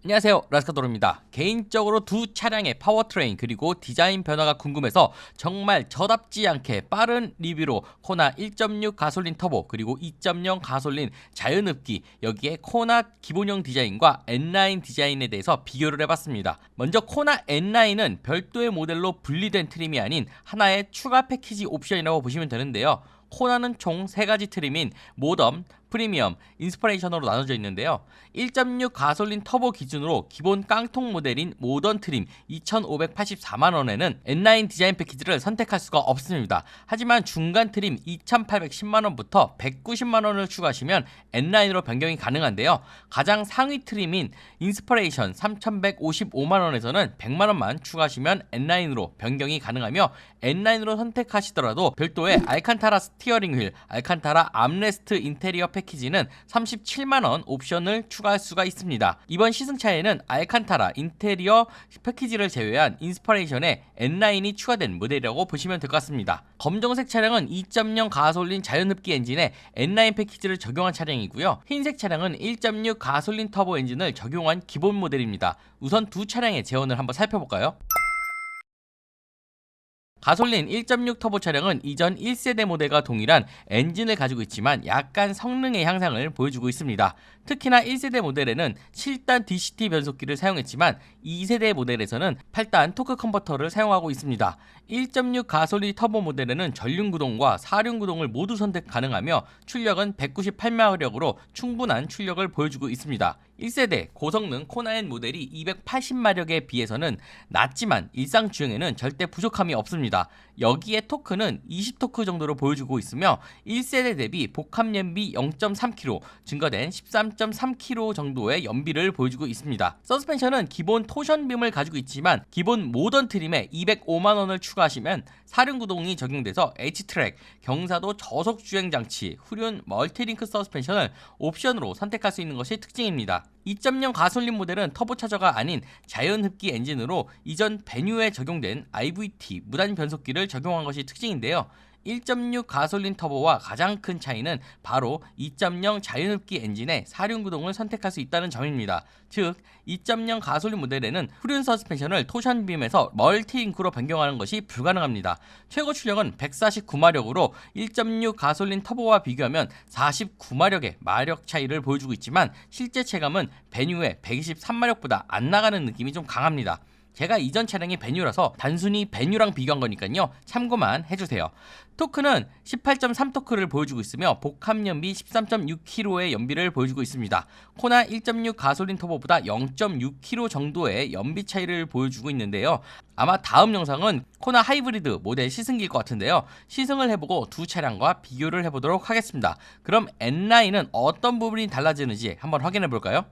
안녕하세요, 라스카도로입니다. 개인적으로 두 차량의 파워트레인 그리고 디자인 변화가 궁금해서 정말 저답지 않게 빠른 리뷰로 코나 1.6 가솔린 터보 그리고 2.0 가솔린 자연흡기, 여기에 코나 기본형 디자인과 N9 디자인에 대해서 비교를 해봤습니다. 먼저 코나 N9은 별도의 모델로 분리된 트림이 아닌 하나의 추가 패키지 옵션이라고 보시면 되는데요. 코나는 총 3가지 트림인 모덤, 프리미엄, 인스퍼레이션으로 나눠져 있는데요. 1.6 가솔린 터보 기준으로 기본 깡통 모델인 모던 트림 2,584만원에는 N9 디자인 패키지를 선택할 수가 없습니다. 하지만 중간 트림 2,810만원부터 190만원을 추가하시면 N9으로 변경이 가능한데요. 가장 상위 트림인 인스퍼레이션 3,155만원에서는 100만원만 추가하시면 N9으로 변경이 가능하며, N9으로 선택하시더라도 별도의 알칸타라 스티어링 휠, 알칸타라 암레스트 인테리어 패키지는 37만원 옵션을 추가할 수가 있습니다. 이번 시승차에는 알칸타라 인테리어 패키지를 제외한 인스퍼레이션에 N9이 추가된 모델이라고 보시면 될 것 같습니다. 검정색 차량은 2.0 가솔린 자연흡기 엔진에 N9 패키지를 적용한 차량이고요. 흰색 차량은 1.6 가솔린 터보 엔진을 적용한 기본 모델입니다. 우선 두 차량의 제원을 한번 살펴볼까요? 가솔린 1.6 터보 차량은 이전 1세대 모델과 동일한 엔진을 가지고 있지만 약간 성능의 향상을 보여주고 있습니다. 특히나 1세대 모델에는 7단 DCT 변속기를 사용했지만 2세대 모델에서는 8단 토크 컨버터를 사용하고 있습니다. 1.6 가솔린 터보 모델에는 전륜구동과 사륜구동을 모두 선택 가능하며 출력은 198마력으로 충분한 출력을 보여주고 있습니다. 1세대 고성능 코나 N 모델이 280마력에 비해서는 낮지만 일상 주행에는 절대 부족함이 없습니다. 여기에 토크는 20토크 정도로 보여주고 있으며 1세대 대비 복합 연비 0.3kg, 증가된 13.3kg 정도의 연비를 보여주고 있습니다. 서스펜션은 기본 토션빔을 가지고 있지만 기본 모던 트림에 205만원을 추가하시면 사륜구동이 적용돼서 H트랙, 경사도 저속 주행 장치, 후륜 멀티링크 서스펜션을 옵션으로 선택할 수 있는 것이 특징입니다. 2.0 가솔린 모델은 터보차저가 아닌 자연흡기 엔진으로 이전 베뉴에 적용된 IVT 무단 변속기를 적용한 것이 특징인데요. 1.6 가솔린 터보와 가장 큰 차이는 바로 2.0 자연흡기 엔진의 사륜구동을 선택할 수 있다는 점입니다. 즉 2.0 가솔린 모델에는 후륜 서스펜션을 토션빔에서 멀티링크로 변경하는 것이 불가능합니다. 최고 출력은 149마력으로 1.6 가솔린 터보와 비교하면 49마력의 마력 차이를 보여주고 있지만 실제 체감은 베뉴의 123마력보다 안 나가는 느낌이 좀 강합니다. 제가 이전 차량이 베뉴라서 단순히 베뉴랑 비교한 거니까요, 참고만 해주세요. 토크는 18.3토크를 보여주고 있으며 복합연비 13.6kg의 연비를 보여주고 있습니다. 코나 1.6 가솔린 터보보다 0.6kg 정도의 연비 차이를 보여주고 있는데요. 아마 다음 영상은 코나 하이브리드 모델 시승기일 것 같은데요. 시승을 해보고 두 차량과 비교를 해보도록 하겠습니다. 그럼 N9은 어떤 부분이 달라지는지 한번 확인해 볼까요?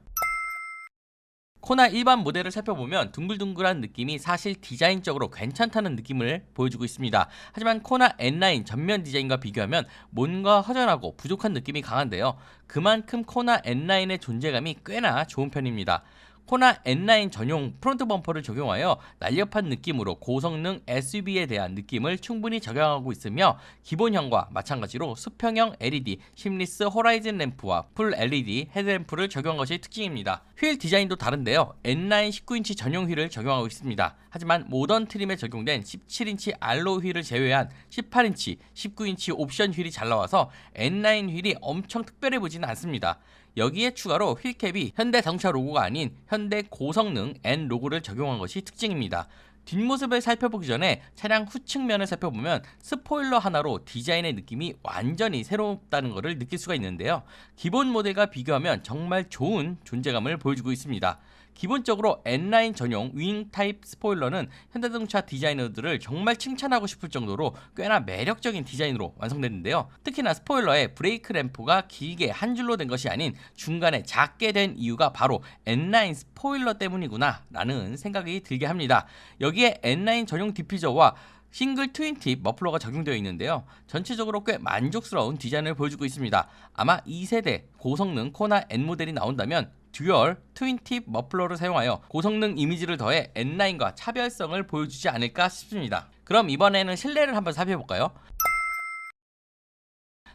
코나 일반 모델을 살펴보면 둥글둥글한 느낌이 사실 디자인적으로 괜찮다는 느낌을 보여주고 있습니다. 하지만 코나 N9 전면 디자인과 비교하면 뭔가 허전하고 부족한 느낌이 강한데요. 그만큼 코나 N9의 존재감이 꽤나 좋은 편입니다. 코나 N9 전용 프론트 범퍼를 적용하여 날렵한 느낌으로 고성능 SUV에 대한 느낌을 충분히 적용하고 있으며, 기본형과 마찬가지로 수평형 LED, 심리스 호라이즌 램프와 풀 LED 헤드램프를 적용한 것이 특징입니다. 휠 디자인도 다른데요. N9 19인치 전용 휠을 적용하고 있습니다. 하지만 모던 트림에 적용된 17인치 알로 휠을 제외한 18인치, 19인치 옵션 휠이 잘 나와서 N9 휠이 엄청 특별해 보지는 않습니다. 여기에 추가로 휠캡이 현대자동차 로고가 아닌 현대 고성능 N 로고를 적용한 것이 특징입니다. 뒷모습을 살펴보기 전에 차량 후측면을 살펴보면 스포일러 하나로 디자인의 느낌이 완전히 새롭다는 것을 느낄 수가 있는데요. 기본 모델과 비교하면 정말 좋은 존재감을 보여주고 있습니다. 기본적으로 N9 전용 윙 타입 스포일러는 현대자동차 디자이너들을 정말 칭찬하고 싶을 정도로 꽤나 매력적인 디자인으로 완성됐는데요. 특히나 스포일러에 브레이크 램프가 길게 한 줄로 된 것이 아닌 중간에 작게 된 이유가 바로 N9 스포일러 때문이구나 라는 생각이 들게 합니다. 여기에 N9 전용 디퓨저와 싱글 트윈팁 머플러가 적용되어 있는데요. 전체적으로 꽤 만족스러운 디자인을 보여주고 있습니다. 아마 2세대 고성능 코나 N 모델이 나온다면 듀얼 트윈팁 머플러를 사용하여 고성능 이미지를 더해 N9과 차별성을 보여주지 않을까 싶습니다. 그럼 이번에는 실내를 한번 살펴볼까요?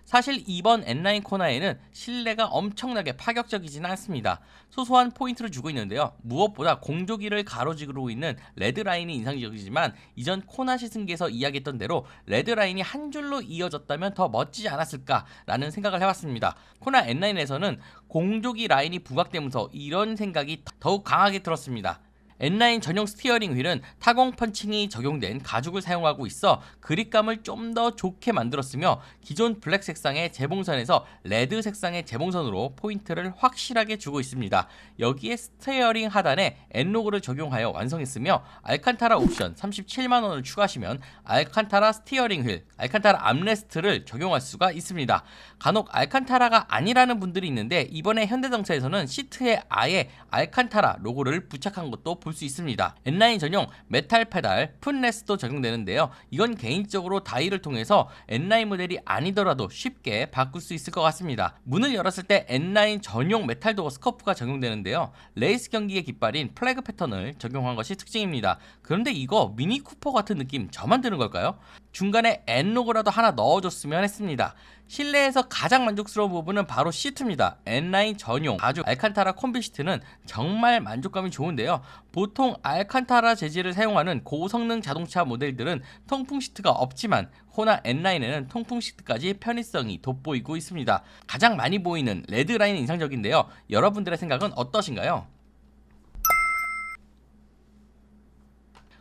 사실 이번 N9 코나에는 실내가 엄청나게 파격적이지는 않습니다. 소소한 포인트를 주고 있는데요. 무엇보다 공조기를 가로지르고 있는 레드라인이 인상적이지만 이전 코나 시승기에서 이야기했던 대로 레드라인이 한 줄로 이어졌다면 더 멋지지 않았을까라는 생각을 해봤습니다. 코나 N9에서는 공조기 라인이 부각되면서 이런 생각이 더욱 강하게 들었습니다. N9 전용 스티어링 휠은 타공 펀칭이 적용된 가죽을 사용하고 있어 그립감을 좀 더 좋게 만들었으며 기존 블랙 색상의 재봉선에서 레드 색상의 재봉선으로 포인트를 확실하게 주고 있습니다. 여기에 스티어링 하단에 N로고를 적용하여 완성했으며 알칸타라 옵션 37만원을 추가하시면 알칸타라 스티어링 휠, 알칸타라 암레스트를 적용할 수가 있습니다. 간혹 알칸타라가 아니라는 분들이 있는데 이번에 현대자동차에서는 시트에 아예 알칸타라 로고를 부착한 것도 볼 수 있습니다. N9 전용 메탈 페달 풋레스도 적용되는데요. 이건 개인적으로 다이를 통해서 N9 모델이 아니더라도 쉽게 바꿀 수 있을 것 같습니다. 문을 열었을 때 N9 전용 메탈 도어 스커프가 적용되는데요. 레이스 경기의 깃발인 플래그 패턴을 적용한 것이 특징입니다. 그런데 이거 미니 쿠퍼 같은 느낌 저만 드는 걸까요? 중간에 N 로고라도 하나 넣어줬으면 했습니다. 실내에서 가장 만족스러운 부분은 바로 시트입니다. N9 전용 가죽 알칸타라 콤비 시트는 정말 만족감이 좋은데요. 보통 알칸타라 재질을 사용하는 고성능 자동차 모델들은 통풍 시트가 없지만 호나 N9에는 통풍 시트까지 편의성이 돋보이고 있습니다. 가장 많이 보이는 레드 라인은 인상적인데요. 여러분들의 생각은 어떠신가요?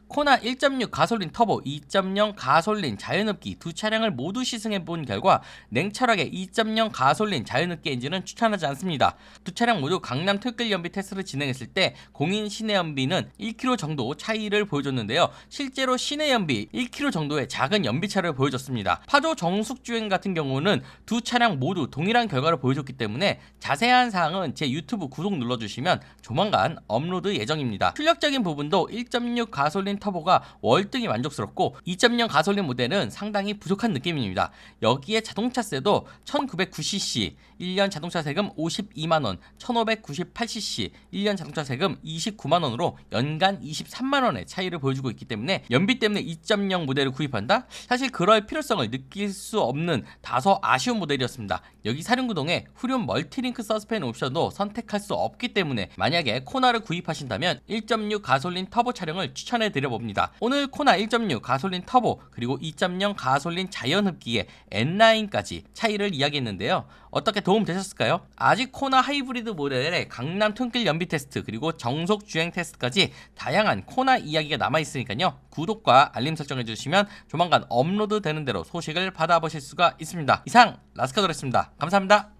코나 1.6 가솔린 터보, 2.0 가솔린 자연흡기 두 차량을 모두 시승해본 결과 냉철하게 2.0 가솔린 자연흡기 엔진은 추천하지 않습니다. 두 차량 모두 강남 토요일 연비 테스트를 진행했을 때 공인 시내 연비는 1km 정도 차이를 보여줬는데요. 실제로 시내 연비 1km 정도의 작은 연비차를 보여줬습니다. 파조 정숙 주행 같은 경우는 두 차량 모두 동일한 결과를 보여줬기 때문에 자세한 사항은 제 유튜브 구독 눌러주시면 조만간 업로드 예정입니다. 출력적인 부분도 1.6 가솔린 터보가 월등히 만족스럽고 2.0 가솔린 모델은 상당히 부족한 느낌입니다. 여기에 자동차세도 1909cc 1년 자동차 세금 52만원, 1598cc 1년 자동차 세금 29만원으로 연간 23만원의 차이를 보여주고 있기 때문에 연비 때문에 2.0 모델을 구입한다? 사실 그럴 필요성을 느낄 수 없는 다소 아쉬운 모델이었습니다. 여기 사륜구동에 후륜 멀티링크 서스펜 옵션도 선택할 수 없기 때문에 만약에 코나를 구입하신다면 1.6 가솔린 터보 차량을 추천해 드려봅니다. 오늘 코나 1.6 가솔린 터보 그리고 2.0 가솔린 자연흡기의 N9까지 차이를 이야기했는데요. 어떻게 도움 되셨을까요? 아직 코나 하이브리드 모델의 강남 통길 연비 테스트 그리고 정속 주행 테스트까지 다양한 코나 이야기가 남아있으니까요. 구독과 알림 설정 해주시면 조만간 업로드 되는 대로 소식을 받아보실 수가 있습니다. 이상 라스카도였습니다. 감사합니다.